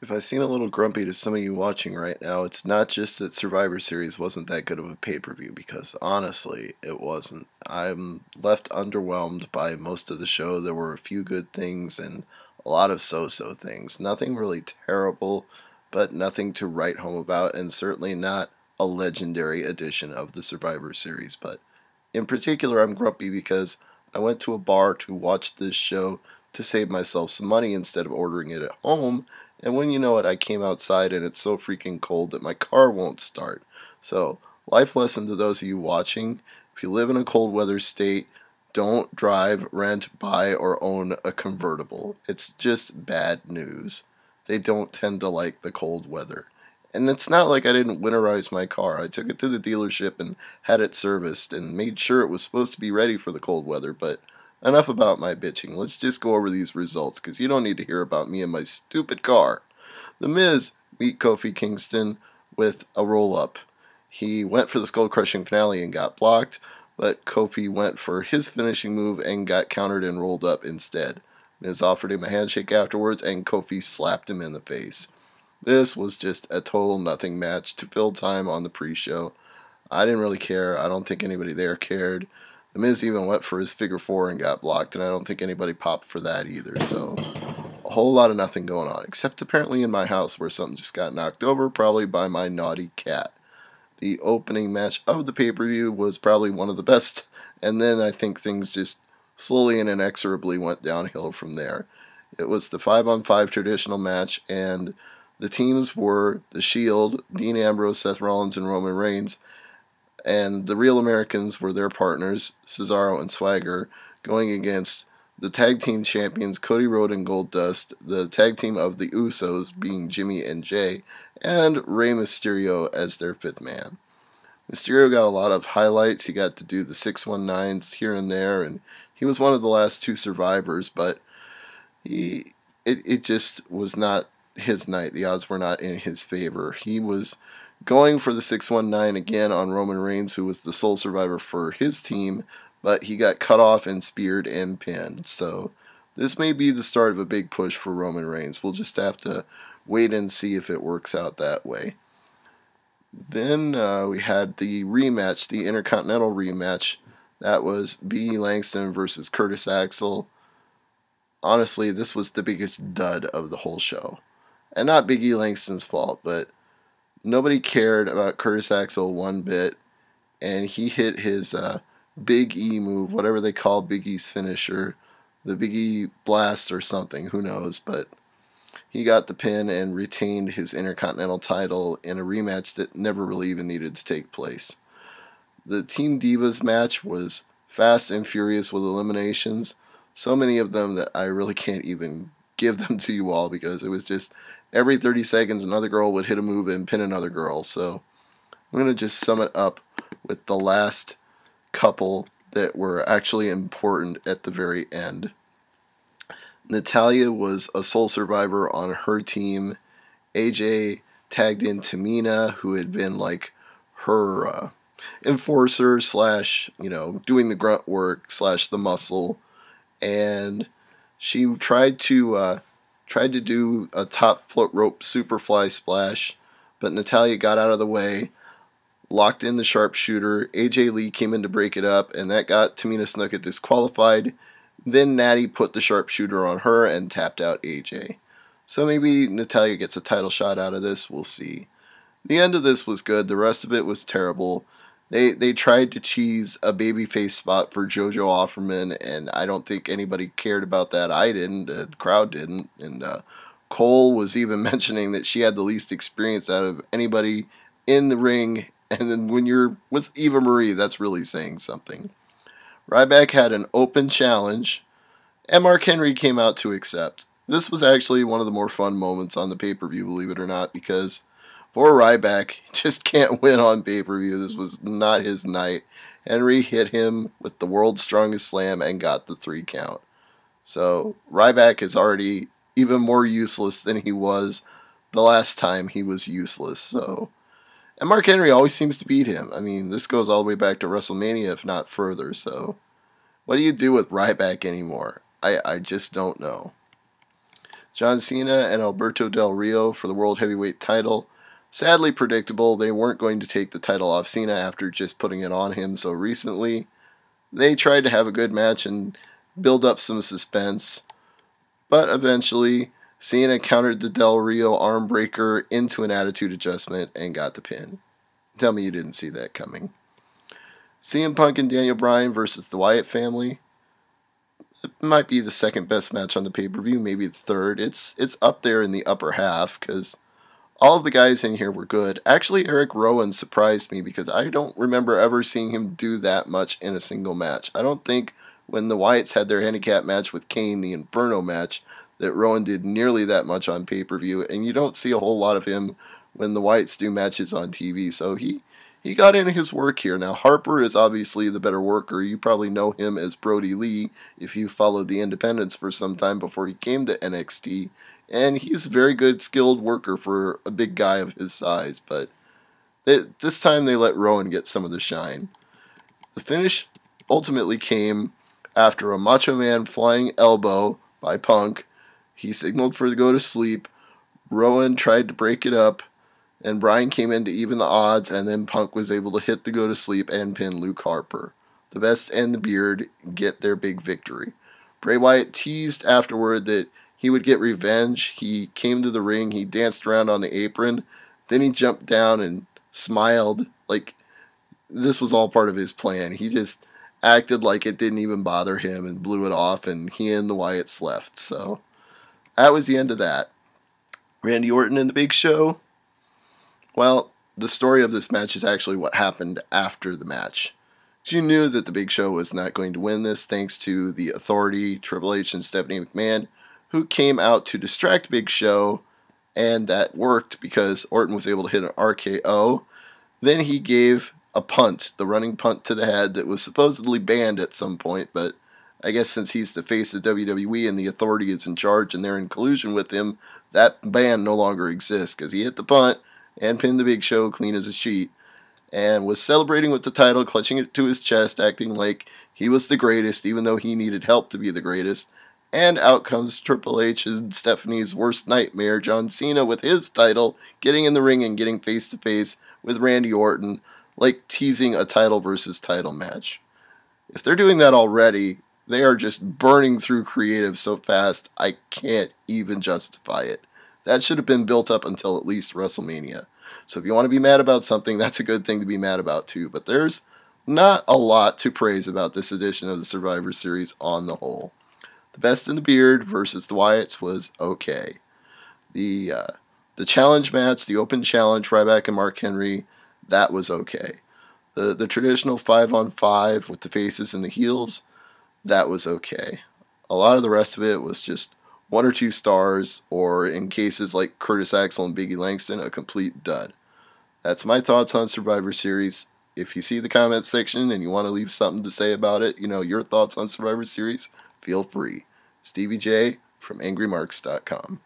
If I seem a little grumpy to some of you watching right now, it's not just that Survivor Series wasn't that good of a pay-per-view, because honestly, it wasn't. I'm left underwhelmed by most of the show. There were a few good things and a lot of so-so things. Nothing really terrible, but nothing to write home about, and certainly not a legendary edition of the Survivor Series. But in particular, I'm grumpy because I went to a bar to watch this show to save myself some money instead of ordering it at home, and when you know it, I came outside and it's so freaking cold that my car won't start. So, life lesson to those of you watching: if you live in a cold weather state, don't drive, rent, buy, or own a convertible. It's just bad news. They don't tend to like the cold weather. And it's not like I didn't winterize my car. I took it to the dealership and had it serviced and made sure it was supposed to be ready for the cold weather, but enough about my bitching. Let's just go over these results, because you don't need to hear about me and my stupid car. The Miz beat Kofi Kingston with a roll-up. He went for the skull-crushing finale and got blocked, but Kofi went for his finishing move and got countered and rolled up instead. Miz offered him a handshake afterwards, and Kofi slapped him in the face. This was just a total nothing match to fill time on the pre-show. I didn't really care. I don't think anybody there cared. The Miz even went for his figure four and got blocked, and I don't think anybody popped for that either. So, a whole lot of nothing going on, except apparently in my house where something just got knocked over, probably by my naughty cat. The opening match of the pay-per-view was probably one of the best, and then I think things just slowly and inexorably went downhill from there. It was the 5-on-5 traditional match, and the teams were The Shield, Dean Ambrose, Seth Rollins, and Roman Reigns, and the Real Americans were their partners, Cesaro and Swagger, going against the tag team champions Cody Rhodes and Goldust, the tag team of the Usos being Jimmy and Jay, and Rey Mysterio as their fifth man. Mysterio got a lot of highlights. He got to do the 619s here and there, and he was one of the last two survivors, but it just was not his night. The odds were not in his favor. He was going for the 619 again on Roman Reigns, who was the sole survivor for his team, but he got cut off and speared and pinned. So this may be the start of a big push for Roman Reigns. We'll just have to wait and see if it works out that way. Then we had the rematch, the Intercontinental rematch. That was B. Langston versus Curtis Axel. Honestly, this was the biggest dud of the whole show. And not Big E Langston's fault, but nobody cared about Curtis Axel one bit, and he hit his Big E move, whatever they call Big E's finisher, the Big E Blast or something, who knows, but he got the pin and retained his Intercontinental title in a rematch that never really even needed to take place. The Team Divas match was fast and furious with eliminations, so many of them that I really can't even give them to you all, because it was just every 30 seconds another girl would hit a move and pin another girl. So I'm going to just sum it up with the last couple that were actually important at the very end. Natalya was a sole survivor on her team. AJ tagged in Tamina, who had been like her enforcer slash, doing the grunt work slash the muscle, and she tried to do a top float rope superfly splash, but Natalya got out of the way, locked in the sharpshooter. AJ Lee came in to break it up, and that got Tamina Snuka disqualified. Then Natty put the sharpshooter on her and tapped out AJ. So maybe Natalya gets a title shot out of this. We'll see. The end of this was good. The rest of it was terrible. They tried to cheese a babyface spot for JoJo Offerman, and I don't think anybody cared about that. I didn't. The crowd didn't. And Cole was even mentioning that she had the least experience out of anybody in the ring. And then when you're with Eva Marie, that's really saying something. Ryback had an open challenge, and Mark Henry came out to accept. This was actually one of the more fun moments on the pay-per-view, believe it or not, because poor Ryback just can't win on pay-per-view. This was not his night. Henry hit him with the world's strongest slam and got the 3 count. So Ryback is already even more useless than he was the last time he was useless. And Mark Henry always seems to beat him. I mean, this goes all the way back to WrestleMania, if not further. So what do you do with Ryback anymore? I just don't know. John Cena and Alberto Del Rio for the World Heavyweight title. Sadly predictable, they weren't going to take the title off Cena after just putting it on him so recently. They tried to have a good match and build up some suspense, but eventually Cena countered the Del Rio arm breaker into an attitude adjustment and got the pin. Tell me you didn't see that coming. CM Punk and Daniel Bryan versus the Wyatt family. It might be the second best match on the pay-per-view, maybe the third. It's up there in the upper half because all of the guys in here were good. Actually, Eric Rowan surprised me because I don't remember ever seeing him do that much in a single match. I don't think when the Wyatts had their handicap match with Kane, the Inferno match, that Rowan did nearly that much on pay-per-view, and you don't see a whole lot of him when the Wyatts do matches on TV, so he got in his work here. Now, Harper is obviously the better worker. You probably know him as Brody Lee if you followed the Independents for some time before he came to NXT, and he's a very good, skilled worker for a big guy of his size, but this time they let Rowan get some of the shine. The finish ultimately came after a Macho Man flying elbow by Punk. He signaled for the go to sleep. Rowan tried to break it up, and Bryan came in to even the odds, and then Punk was able to hit the go to sleep and pin Luke Harper. The Best and the Beard get their big victory. Bray Wyatt teased afterward that he would get revenge. He came to the ring, he danced around on the apron, then he jumped down and smiled like this was all part of his plan. He just acted like it didn't even bother him and blew it off, and he and the Wyatts left. So that was the end of that. Randy Orton and the Big Show. Well, the story of this match is actually what happened after the match. You knew that the Big Show was not going to win this thanks to the Authority, Triple H, and Stephanie McMahon, who came out to distract Big Show, and that worked because Orton was able to hit an RKO. Then he gave a punt, the running punt to the head that was supposedly banned at some point, but I guess since he's the face of WWE and the Authority is in charge and they're in collusion with him, that ban no longer exists because he hit the punt and pinned the Big Show clean as a sheet, and was celebrating with the title, clutching it to his chest, acting like he was the greatest, even though he needed help to be the greatest. And out comes Triple H and Stephanie's worst nightmare, John Cena, with his title, getting in the ring and getting face-to-face with Randy Orton, like teasing a title versus title match. If they're doing that already, they are just burning through creative so fast, I can't even justify it. That should have been built up until at least WrestleMania. So if you want to be mad about something, that's a good thing to be mad about too. But there's not a lot to praise about this edition of the Survivor Series on the whole. The Best in the Beard versus the Wyatts was okay. The challenge match, the open challenge, Ryback and Mark Henry, that was okay. The traditional 5-on-5 with the faces and the heels, that was okay. A lot of the rest of it was just 1 or 2 stars, or in cases like Curtis Axel and Biggie Langston, a complete dud. That's my thoughts on Survivor Series. If you see the comments section and you want to leave something to say about it, your thoughts on Survivor Series, feel free. Stevie J from AngryMarks.com.